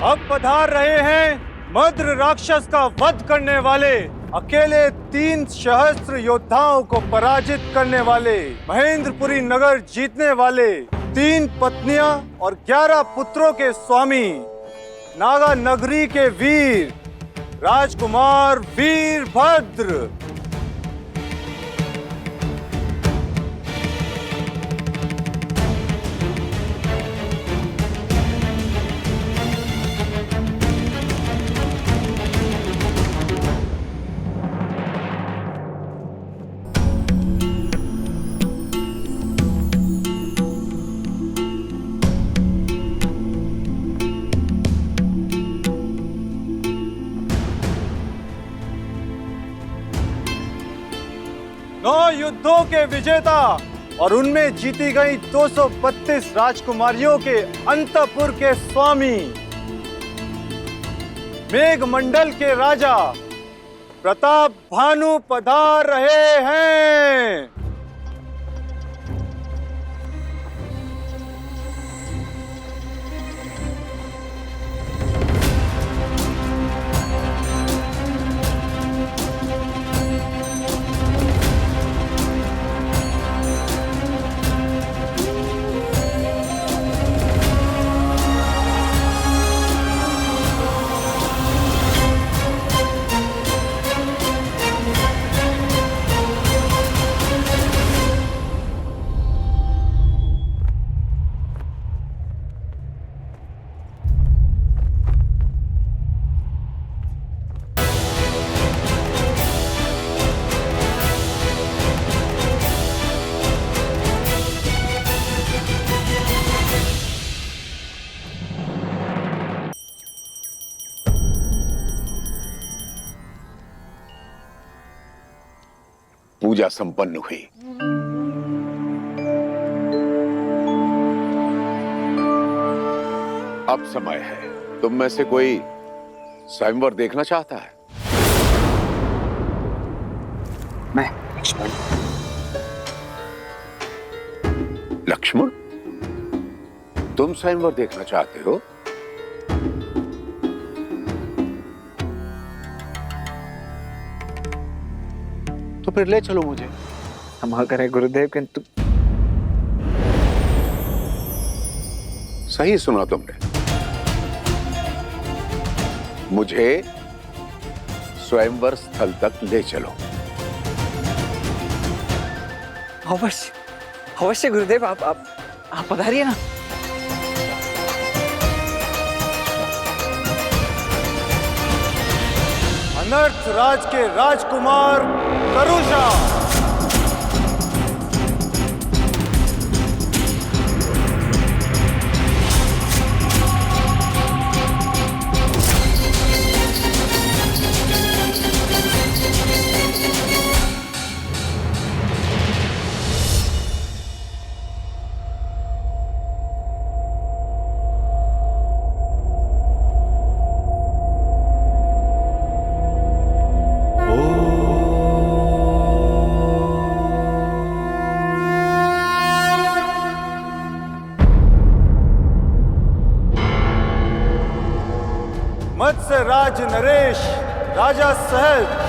अब पधार रहे हैं मद्र राक्षस का वध करने वाले, अकेले 3 सहस्त्र योद्धाओं को पराजित करने वाले, महेंद्रपुरी नगर जीतने वाले, 3 पत्नियां और 11 पुत्रों के स्वामी, नागा नगरी के वीर, राजकुमार वीरभद्र। 9 युद्धों के विजेता और उनमें जीती गई 232 राजकुमारियों के अंतपुर के स्वामी, मेघमंडल के राजा प्रताप भानु पधार रहे हैं। पूजा संपन्न हुई। अब समय है, तुम में से कोई स्वयंवर देखना चाहता है? मैं लक्ष्मण। लक्ष्मण, तुम स्वयंवर देखना चाहते हो? तो फिर ले चलो मुझे। क्षमा करें गुरुदेव, किंतु सही सुना तुमने। मुझे स्वयंवर स्थल तक ले चलो। अवश्य अवश्य गुरुदेव, आप पधारिए ना। अनर्थ राज के राजकुमार करुषा, मत्स्य राज नरेश राजा सहज,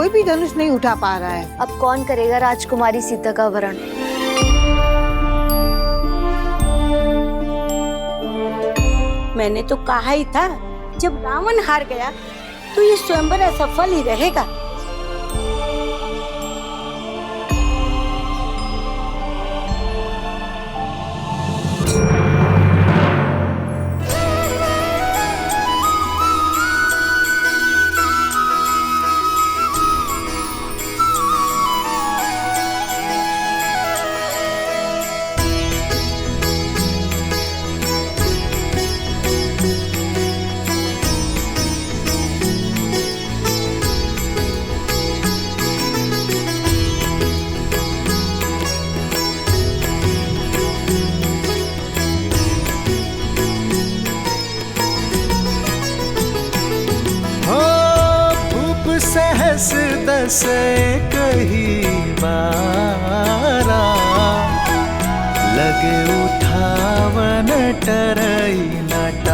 कोई भी धनुष नहीं उठा पा रहा है। अब कौन करेगा राजकुमारी सीता का वरण? मैंने तो कहा ही था, जब रावण हार गया तो ये स्वयंवर असफल ही रहेगा। सहस दस कही बारा, लगे उठावन टरई नटारा।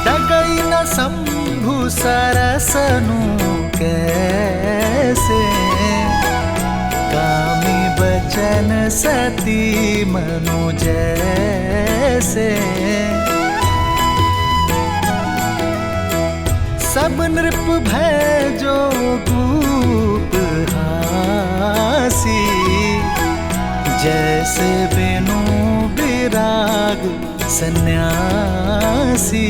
डगई न शंभु सरसनु कैसे, कामी बचन सती मनु जैसे। सब नृप भय जो भूप हासी, जैसे बिनु विराग सन्यासी।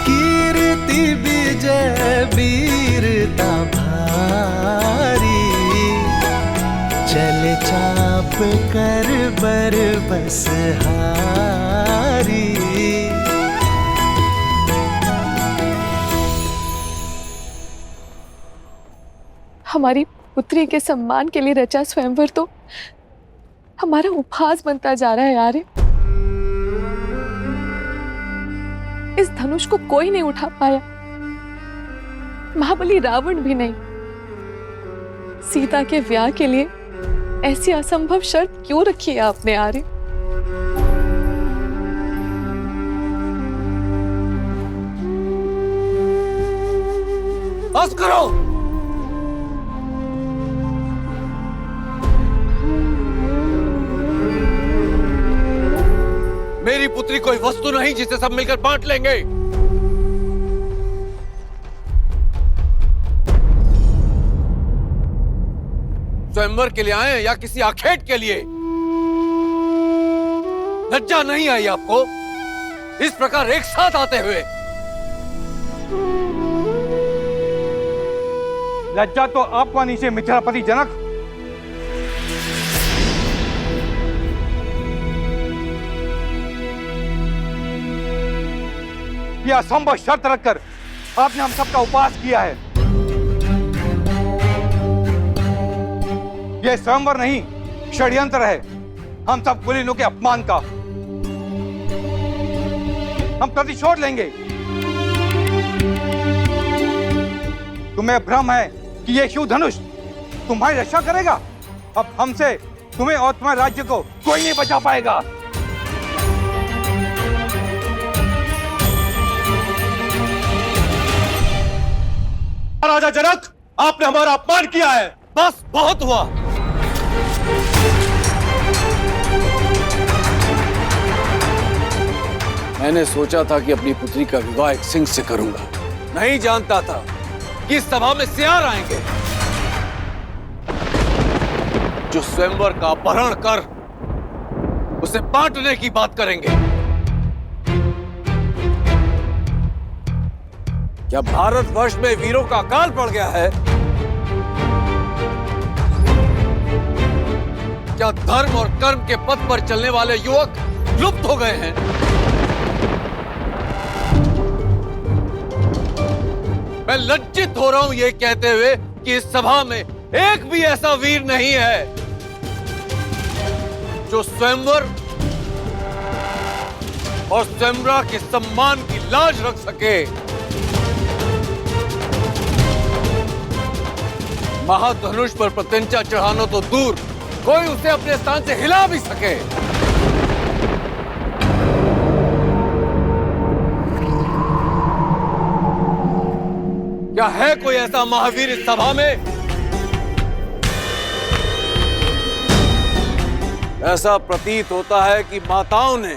कीर्ति विजय वीरता भारी, चल चाप कर बर बस हारी। हमारी पुत्री के सम्मान के लिए रचा स्वयंवर तो हमारा उपहास बनता जा रहा है यार। इस धनुष को कोई नहीं उठा पाया, महाबली रावण भी नहीं। सीता के विवाह के लिए ऐसी असंभव शर्त क्यों रखी है आपने आर्य? बस करो। मेरी पुत्री कोई वस्तु नहीं जिसे सब मिलकर बांट लेंगे। स्वयंवर के लिए आए या किसी आखेट के लिए? लज्जा नहीं आई आपको इस प्रकार एक साथ आते हुए? लज्जा तो आपको आनी चाहिए मिथिलापति जनक। यह असंभव शर्त रखकर आपने हम सबका उपवास किया है। यह स्वयंवर नहीं, षड्यंत्र है हम सब कुलीनों के अपमान का। हम प्रतिशोध लेंगे। तुम्हें भ्रम है कि यह शिव धनुष तुम्हारी रक्षा करेगा। अब हमसे तुम्हें और तुम्हारे राज्य को कोई नहीं बचा पाएगा। राजा जनक, आपने हमारा अपमान किया है। बस बहुत हुआ। मैंने सोचा था कि अपनी पुत्री का विवाह एक सिंह से करूंगा। नहीं जानता था कि इस सभा में सियार आएंगे जो स्वयंवर का अपहरण कर उसे बांटने की बात करेंगे। क्या भारतवर्ष में वीरों का अकाल पड़ गया है? क्या धर्म और कर्म के पथ पर चलने वाले युवक लुप्त हो गए हैं? मैं लज्जित हो रहा हूं यह कहते हुए कि इस सभा में एक भी ऐसा वीर नहीं है जो स्वयंवर और स्वयंवरा के सम्मान की लाज रख सके। महाधनुष पर प्रत्यंचा चढ़ाना तो दूर, कोई उसे अपने स्थान से हिला भी सके। क्या है कोई ऐसा महावीर इस सभा में? ऐसा प्रतीत होता है कि माताओं ने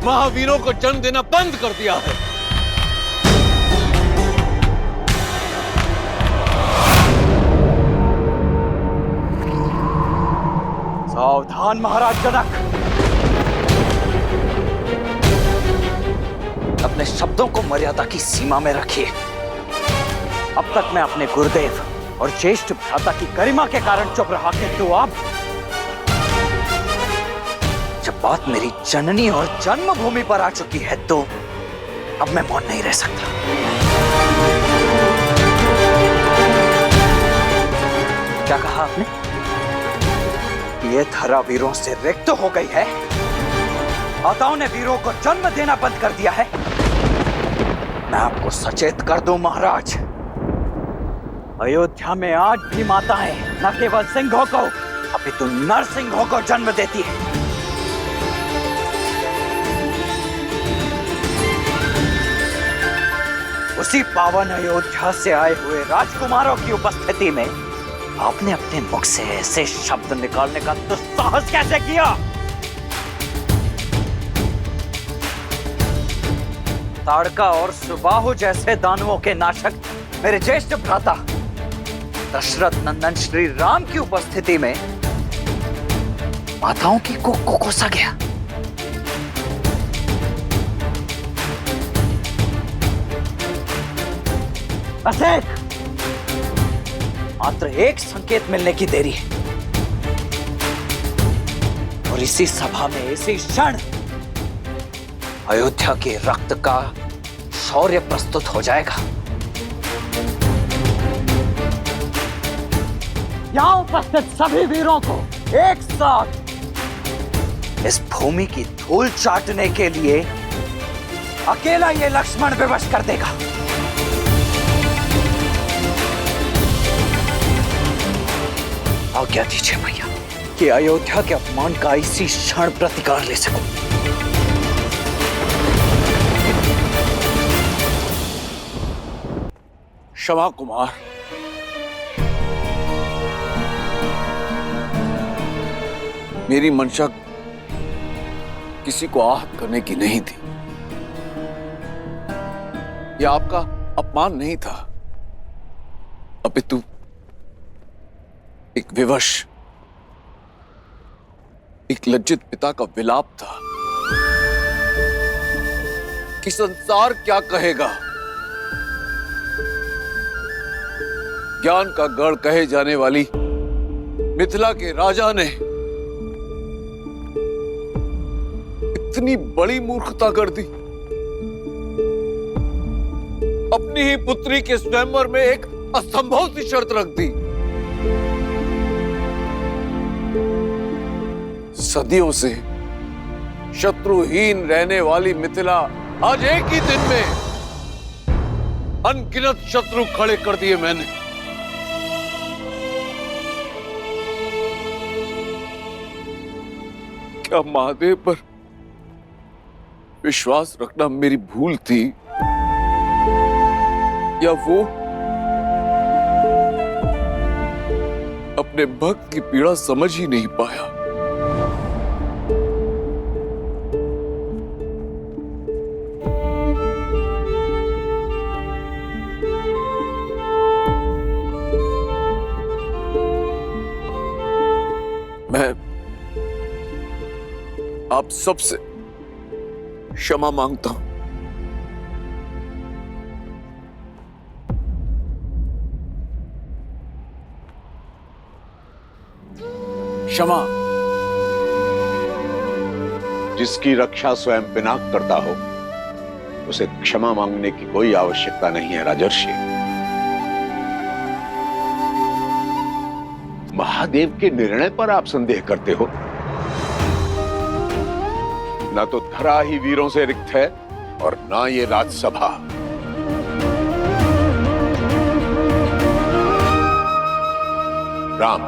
महावीरों को जन्म देना बंद कर दिया है। सावधान महाराज जनक, अपने शब्दों को मर्यादा की सीमा में रखिए। अब तक मैं अपने गुरुदेव और ज्येष्ठ भ्राता की गरिमा के कारण चुप रहा, किंतु अब जब बात मेरी जननी और जन्मभूमि पर आ चुकी है तो अब मैं मौन नहीं रह सकता। क्या कहा आपने? ये धरा वीरों से रिक्त हो गई है? माताओं ने वीरों को जन्म देना बंद कर दिया है? मैं आपको सचेत कर दूं महाराज, अयोध्या में आज भी माताएं न केवल सिंहों को अपितु नरसिंहों को जन्म देती है। उसी पावन अयोध्या से आए हुए राजकुमारों की उपस्थिति में आपने अपने मुख से ऐसे शब्द निकालने का दुस्साहस कैसे किया? ताड़का और सुबाहु जैसे दानवों के नाशक मेरे ज्येष्ठ भ्राता दशरथ नंदन श्री राम की उपस्थिति में माताओं की कोख को कोसा गया। बस मात्र एक संकेत मिलने की देरी है और इसी सभा में इसी क्षण अयोध्या के रक्त का शौर्य प्रस्तुत हो जाएगा। यहां उपस्थित सभी वीरों को एक साथ इस भूमि की धूल चाटने के लिए अकेला ये लक्ष्मण विवश कर देगा। आज्ञा दीजिए भैया कि अयोध्या के अपमान का इसी क्षण प्रतिकार ले सकूं। क्षमा कुमार, मेरी मंशा किसी को आहत करने की नहीं थी। यह आपका अपमान नहीं था, अपितु एक विवश, एक लज्जित पिता का विलाप था कि संसार क्या कहेगा। ज्ञान का गढ़ कहे जाने वाली मिथिला के राजा ने इतनी बड़ी मूर्खता कर दी। अपनी ही पुत्री के स्वयंवर में एक असंभव सी शर्त रख दी। सदियों से शत्रुहीन रहने वाली मिथिला आज एक ही दिन में अनगिनत शत्रु खड़े कर दिए मैंने। क्या महादेव पर विश्वास रखना मेरी भूल थी, या वो अपने भक्त की पीड़ा समझ ही नहीं पाया? मैं आप सबसे क्षमा मांगता हूं। क्षमा। जिसकी रक्षा स्वयं पिनाक करता हो उसे क्षमा मांगने की कोई आवश्यकता नहीं है राजर्षि। महादेव के निर्णय पर आप संदेह करते हो। ना तो धरा ही वीरों से रिक्त है और ना ये राजसभा। राम,